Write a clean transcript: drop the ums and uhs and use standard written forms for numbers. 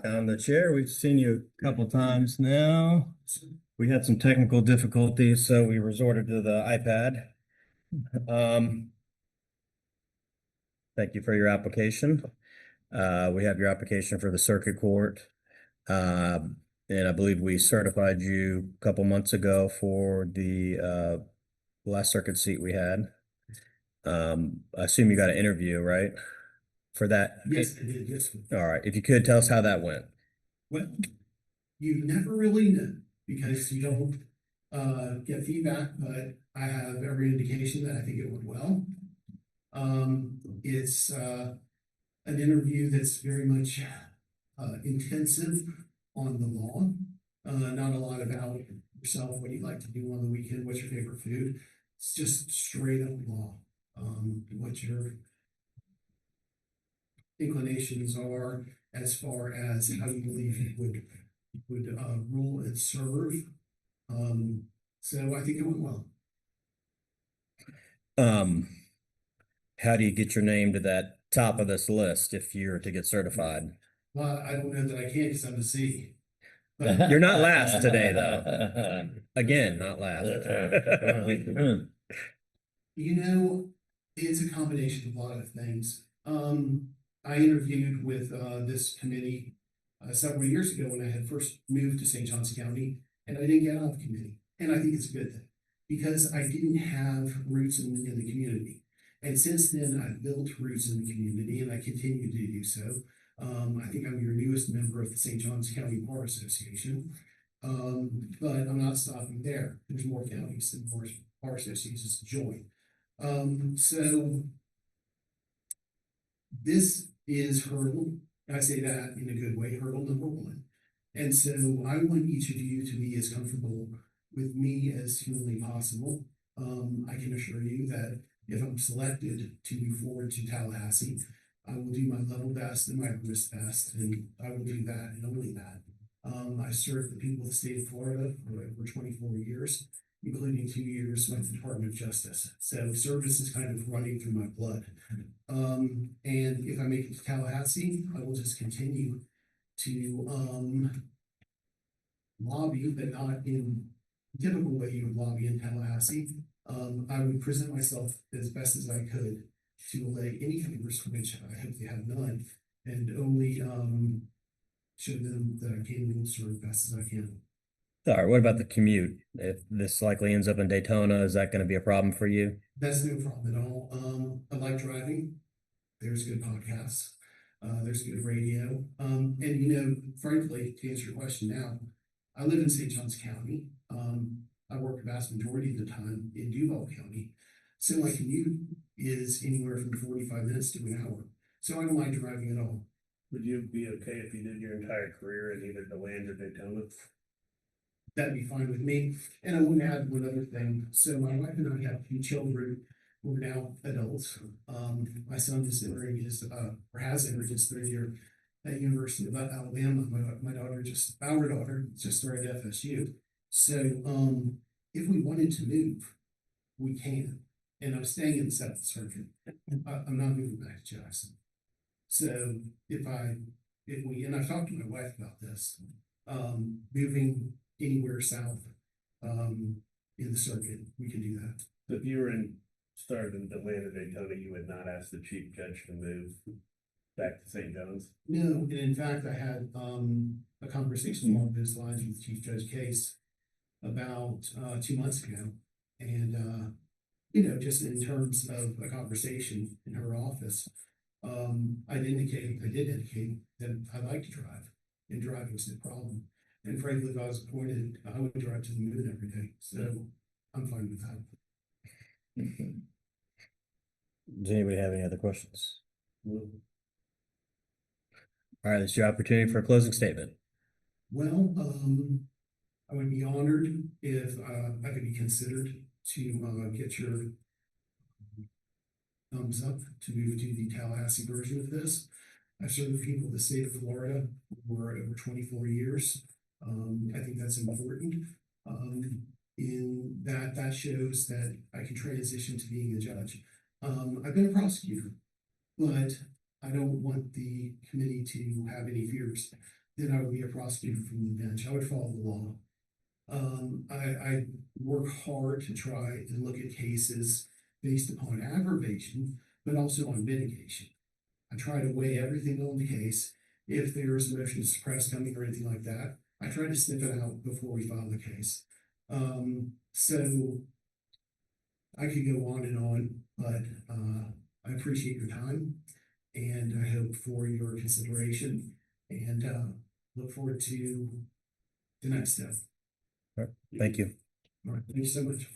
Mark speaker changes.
Speaker 1: I'm the chair. We've seen you a couple times now. We had some technical difficulties, so we resorted to the iPad. Thank you for your application. We have your application for the circuit court. And I believe we certified you a couple months ago for the last circuit seat we had. I assume you got an interview, right? For that?
Speaker 2: Yes, I did. Yes.
Speaker 1: All right. If you could tell us how that went.
Speaker 2: Well, you never really know because you don't get feedback, but I have every indication that I think it went well. It's an interview that's very much intensive on the law. Not a lot about yourself, what you like to do on the weekend, what's your favorite food. It's just straight up law. What your inclinations are as far as how you believe it would rule and serve. So I think it went well.
Speaker 1: How do you get your name to that top of this list if you're to get certified?
Speaker 2: Well, I don't know that I can because I'm a C.
Speaker 1: But you're not last today, though. Again, not last.
Speaker 2: You know, it's a combination of a lot of things. I interviewed with this committee several years ago when I had first moved to St. Johns County, and I didn't get on the committee. And I think it's a good thing because I didn't have roots in the community. And since then, I've built roots in the community, and I continue to do so. I think I'm your newest member of the St. Johns County Bar Association, but I'm not stopping there. There's more counties and more bar associations to join. So this is hurdle. I say that in a good way, hurdle number one. And so I want each of you to be as comfortable with me as humanly possible. I can assure you that if I'm selected to move forward to Tallahassee, I will do my level best and my risk best, and I will do that and only that. I served the people of the state of Florida for over 24 years, including 2 years with the Department of Justice. So service is kind of running through my blood. And if I make it to Tallahassee, I will just continue to lobby, but not in the typical way you would lobby in Tallahassee. I would present myself as best as I could to allay any favors, which I hope they have none, and only show them that I can and serve as best as I can.
Speaker 1: All right, what about the commute? If this likely ends up in Daytona, is that going to be a problem for you?
Speaker 2: That's no problem at all. I like driving. There's good podcasts. There's good radio. And you know, frankly, to answer your question now, I live in St. Johns County. I work the vast majority of the time in Duval County. So my commute is anywhere from 45 minutes to an hour. So I don't mind driving at all.
Speaker 3: Would you be okay if you did your entire career in either DeLand or Daytona?
Speaker 2: That'd be fine with me. And I want to add one other thing. So my wife and I have 2 children who are now adults. My son is entering his, or has entered his 3rd year at University of Alabama. Our daughter just started FSU. So if we wanted to move, we can. And I'm staying in the 7th Circuit. I'm not moving back to Jackson. So if we, and I've talked to my wife about this, moving anywhere south in the circuit, we can do that.
Speaker 3: So if you were started in DeLand or Daytona, you would not ask the chief judge to move back to St. John's?
Speaker 2: No, and in fact, I had a conversation along those lines with Chief Judge Case about 2 months ago. And you know, just in terms of a conversation in her office, I did indicate that I like to drive, and driving is no problem. And frankly, if I was appointed, I would drive to the moon every day. So I'm fine with that.
Speaker 1: Does anybody have any other questions? All right, it's your opportunity for a closing statement.
Speaker 2: Well, I would be honored if I could be considered to get your thumbs up to move to the Tallahassee version of this. I've served the people of the state of Florida for over 24 years. I think that's important. In that shows that I can transition to being a judge. I've been a prosecutor, but I don't want the committee to have any fears. then I would be a prosecutor from the bench. I would follow the law. I work hard to try and look at cases based upon aggravation, but also on mitigation. I try to weigh everything on the case. If there's a motion to suppress coming or anything like that, I try to sniff it out before we file the case. So I could go on, but I appreciate your time and I hope for your consideration and look forward to the next step.
Speaker 1: Thank you.
Speaker 2: All right, thank you so much.